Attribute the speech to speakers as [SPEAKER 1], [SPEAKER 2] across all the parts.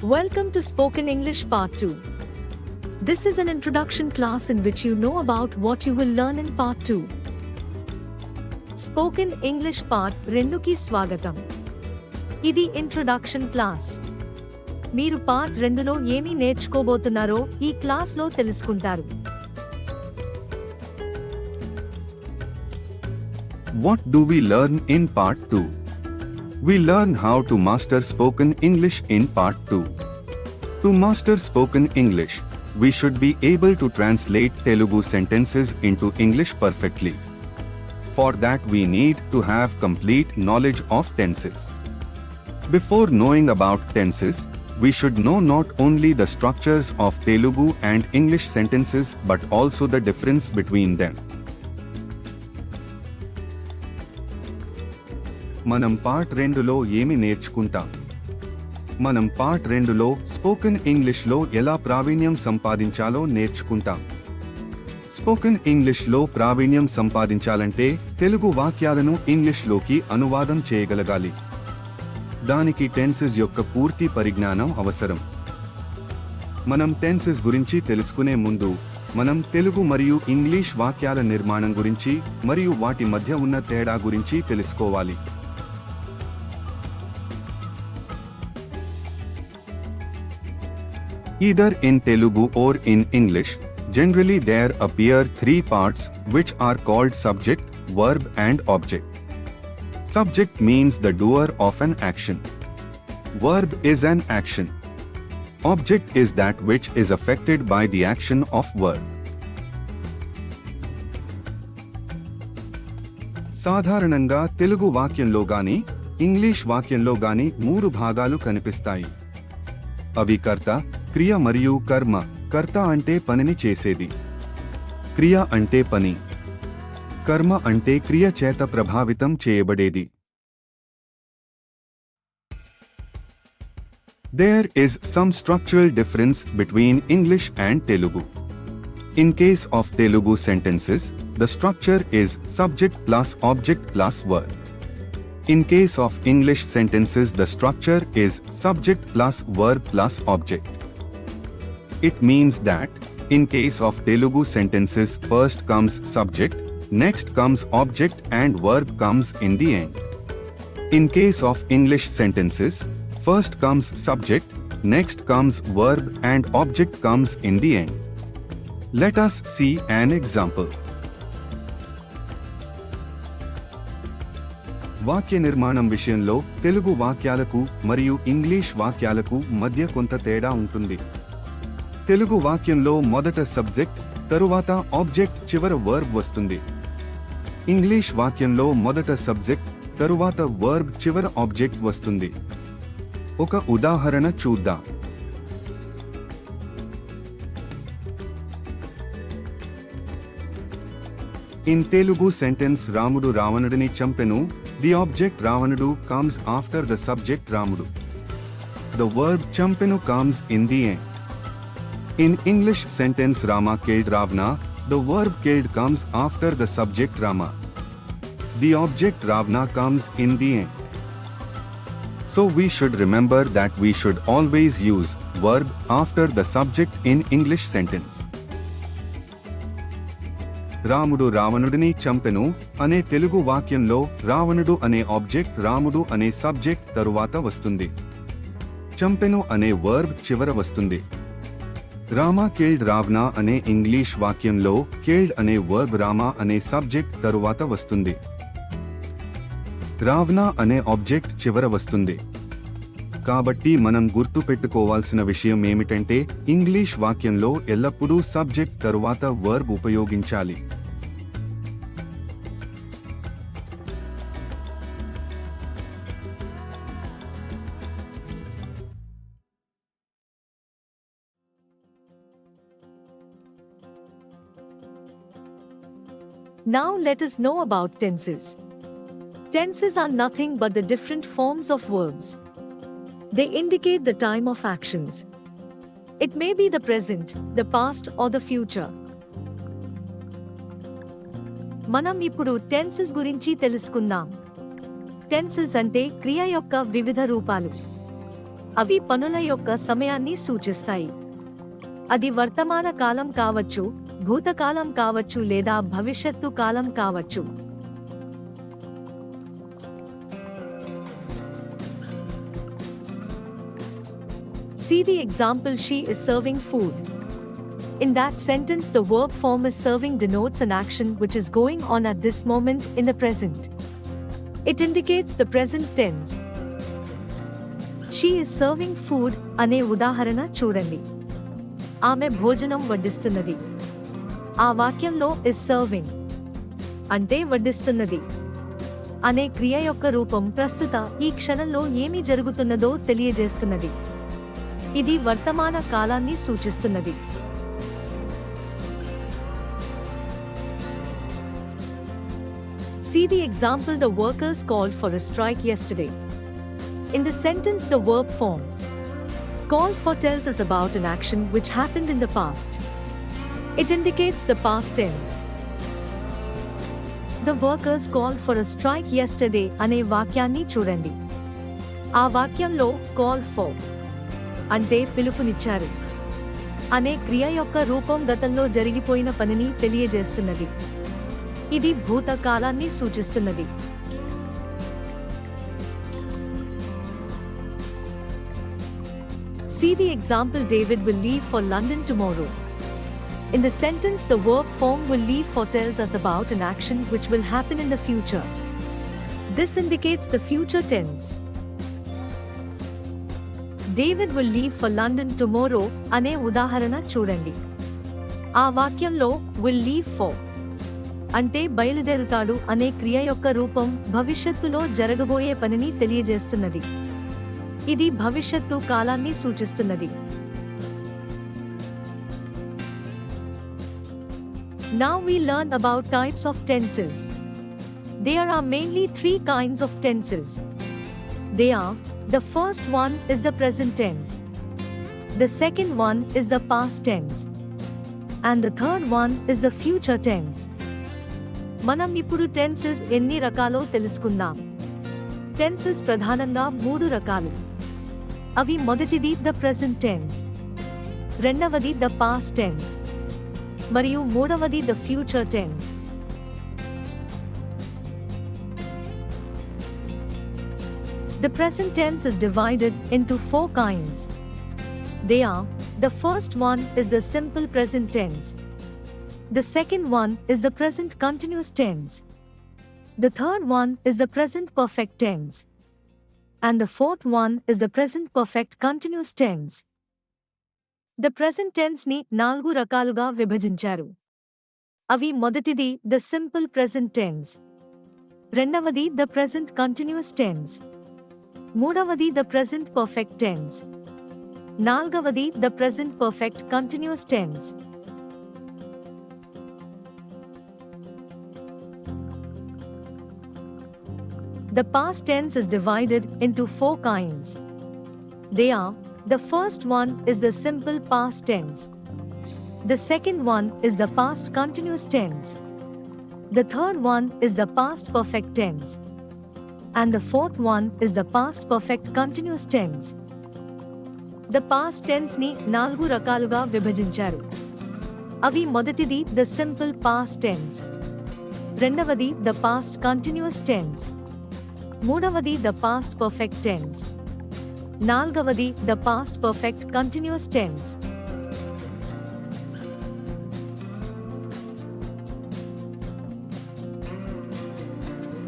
[SPEAKER 1] Welcome to Spoken English Part 2. This is an introduction class in which you know about what you will learn in Part 2. Spoken English Part 2 కి స్వాగతం. ఇది introduction class. మీరు part 2లో ఏమి నేర్చుకోబోతున్నారో ఈ క్లాస్లో తెలుసుకుంటారు.
[SPEAKER 2] What do we learn in Part 2? We learn how to master spoken English in Part 2. To master spoken English, we should be able to translate Telugu sentences into English perfectly. For that we need to have complete knowledge of tenses. Before knowing about tenses, we should know not only the structures of Telugu and English sentences but also the difference between them. మనం part 2లో ఏమి నేర్చుకుంటాం? మనం part 2లో spoken ఇంగ్లీష్లో ఎలా ప్రావీణ్యం సంపాదించాలో నేర్చుకుంటాం. స్పోకెన్ ఇంగ్లీష్లో ప్రావీణ్యం సంపాదించాలంటే తెలుగు వాక్యాలను ఇంగ్లీష్లోకి అనువాదం చేయగలగాలి. దానికి టెన్సెస్ యొక్క పూర్తి పరిజ్ఞానం అవసరం. మనం టెన్సెస్ గురించి తెలుసుకునే ముందు మనం తెలుగు మరియు ఇంగ్లీష్ వాక్యాల నిర్మాణం గురించి మరియు వాటి మధ్య ఉన్న తేడా గురించి తెలుసుకోవాలి. Either in Telugu or in English, generally there appear three parts which are called subject, verb and object. Subject means the doer of an action. Verb is an action. Object is that which is affected by the action of verb. సాధారణంగా తెలుగు వాక్యంలో గాని English వాక్యంలో గాని మూడు భాగాలు కనిపిస్తాయి. అవి కర్త, క్రియ మరియు కర్మ. కర్త అంటే పనిని చేసేది. క్రియ అంటే పని. కర్మ అంటే క్రియ చేత ప్రభావితం చేయబడేది. There is some structural difference between English and Telugu. In case of Telugu sentences, the structure is subject plus object plus verb. In case of English sentences, the structure is subject plus verb plus object. It means that, in case of Telugu sentences, first comes subject, next comes object and verb comes in the end. In case of English sentences, first comes subject, next comes verb and object comes in the end. Let us see an example. వాక్య నిర్మాణం విషయంలో తెలుగు వాక్యాలకు మరియు English వాక్యాలకు మధ్య కొంత తేడా ఉంటుంది. తెలుగు వాక్యంలో మొదట సబ్జెక్ట్, తరువాత ఆబ్జెక్ట్, చివర వర్బ్ వస్తుంది. ఇంగ్లీష్ వాక్యంలో మొదట సబ్జెక్ట్, తరువాత వర్బ్, చివర ఆబ్జెక్ట్ వస్తుంది. ఒక ఉదాహరణ చూద్దాం. In Telugu sentence Ramudu Ravanudini champenu, the object Ravanudu comes after the subject Ramudu. The verb champenu comes in the end. In English sentence Rama killed Ravana, the verb killed comes after the subject Rama. The object Ravana comes in the end. So we should remember that we should always use verb after the subject in English sentence. రాముడు రావణుడిని చంపెను అనే తెలుగు వాక్యంలో రావణుడు అనే object, రాముడు అనే subject తరువాత వస్తుంది. చంపెను అనే వర్బ్ చివర వస్తుంది. రామా కిల్డ్ రావణ అనే ఇంగ్లీష్ వాక్యంలో కిల్డ్ అనే వర్బ్, రామా అనే సబ్జెక్ట్ తరువాత వస్తుంది. రావణ అనే ఆబ్జెక్ట్ చివర వస్తుంది. కాబట్టి మనం గుర్తు పెట్టుకోవాల్సిన విషయం ఏమిటంటే ఇంగ్లీష్ వాక్యంలో ఎల్లప్పుడూ సబ్జెక్ట్ తరువాత వర్బ్ ఉపయోగించాలి.
[SPEAKER 1] Now let us know about tenses. Tenses are nothing but the different forms of verbs. They indicate the time of actions. It may be the present, the past or the future. మనం ఇప్పుడు tenses గురించి తెలుసుకుందాం. Tenses అంటే క్రియ యొక్క వివిధ రూపాలు. అవి పనుల యొక్క సమయాన్ని సూచిస్తాయి. అది వర్తమాన కాలం కావచ్చు, భూతకాలం కావచ్చు లేదా భవిష్యత్తు కాలం కావచ్చు. See the example, she is serving food. In that sentence, the verb form is serving denotes an action which is going on at this moment in the present. It indicates the present tense. She is serving food అనే ఉదాహరణ చూడండి. ఆమె భోజనం వడ్డిస్తున్నది. ఆ వాక్యంలో is serving అంటే వడ్డిస్తున్నది అనే క్రియ యొక్క రూపం ప్రస్తుత ఈ క్షణంలో ఏమి జరుగుతున్నదో తెలియజేస్తున్నది. ఇది వర్తమాన కాలాన్ని సూచిస్తున్నది. See the example, the workers called for a strike yesterday. In the sentence, the verb form call for tells us about an action which happened in the past. It indicates the past tense. The workers called for a strike yesterday అనే వాక్యాన్ని చూడండి. ఆ వాక్యంలో call for అంటే పిలుపునిచ్చారు అనే క్రియ యొక్క రూపం గతంలో జరిగిపోయిన పనిని తెలియజేస్తున్నది. ఇది భూతకాలాన్ని సూచిస్తున్నది. See the example, David will leave for London tomorrow. In the sentence, the verb form will leave for tells us about an action which will happen in the future. This indicates the future tense. David will leave for London tomorrow అనే ఉదాహరణ చూడండి. ఆ వాక్యంలో will leave for అంటే బయలుదేరుతాడు అనే క్రియ యొక్క రూపం భవిష్యత్తులో జరగబోయే పనిని తెలియజేస్తున్నది. ఇది భవిష్యత్తు కాలాన్ని సూచిస్తున్నది. Now we learn about types of tenses. There are mainly 3 kinds of tenses. They are: the first one is the present tense, the second one is the past tense, and the third one is the future tense. మనం ఇప్పుడు tenses ఎన్ని రకాలో తెలుసుకుందాం. Tenses ప్రధానంగా 3 రకాలు. అవి మొదటిది the present tense, రెండవది the past tense మరియు మూడవది the future tense. The present tense is divided into 4 kinds. They are: the first one is the simple present tense, the second one is the present continuous tense, the third one is the present perfect tense, and the fourth one is the present perfect continuous tense. The present tense ని 4 రకాలుగా విభజించారు. అవి మొదటిది the simple present tense, రెండవది the present continuous tense, మూడవది the present perfect tense, నాల్గవది the present perfect continuous tense. The past tense is divided into 4 kinds. They are: the first one is the simple past tense, the second one is the past continuous tense, the third one is the past perfect tense, and the fourth one is the past perfect continuous tense. The past tense ని 4 రకాలుగా విభజించారు. అవి మొదటిది the simple past tense, రెండవది the past continuous tense, మూడవది the past perfect tense, నాల్గవది the past perfect continuous tense.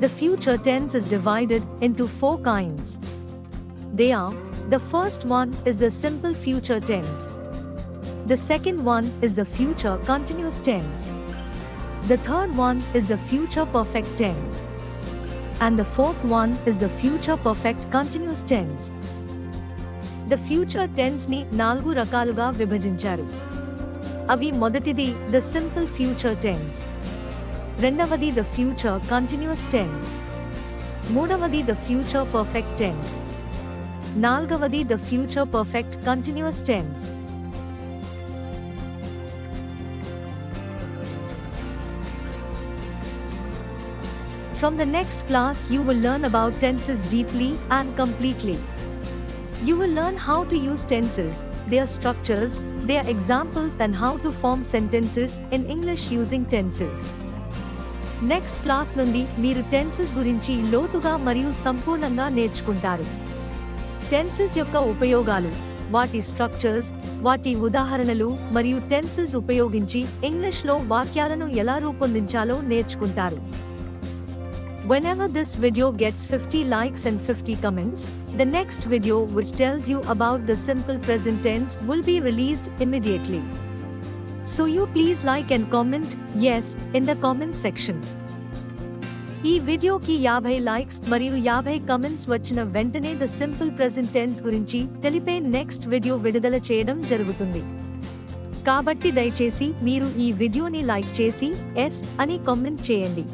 [SPEAKER 1] The future tense is divided into 4 kinds. They are: the first one is the simple future tense, the second one is the future continuous tense, the third one is the future perfect tense, and the fourth one is the future perfect continuous tense. The future tense ని 4 రకాలుగా విభజించారు. అవి మొదటిది the simple future tense, రెండవది the future continuous tense, మూడవది the future perfect tense, నాల్గవది the future perfect continuous tense. From the next class you will learn about tenses deeply and completely. You will learn how to use tenses, their structures, their examples and how to form sentences in English using tenses. Next class నుండి మీరు tenses గురించి లోతుగా మరియు సంపూర్ణంగా నేర్చుకుంటారు. Tenses యొక్క ఉపయోగాలు, వాటి స్ట్రక్చర్స్, వాటి ఉదాహరణలు మరియు టెన్సెస్ ఉపయోగించి ఇంగ్లీష్లో వాక్యాలను ఎలా రూపొందించాలో నేర్చుకుంటారు. Whenever this video gets 50 likes and 50 comments, the next video which tells you about the simple present tense will be released immediately. So you please like and comment yes in the comment section. ఈ వీడియోకి 50 likes మరియు 50 comments వచ్చిన వెంటనే the simple present tense గురించి తెలిపే next video విడుదల చేయడం జరుగుతుంది. కాబట్టి దయచేసి మీరు ఈ వీడియోని లైక్ చేసి ఎస్ అని కామెంట్ చేయండి.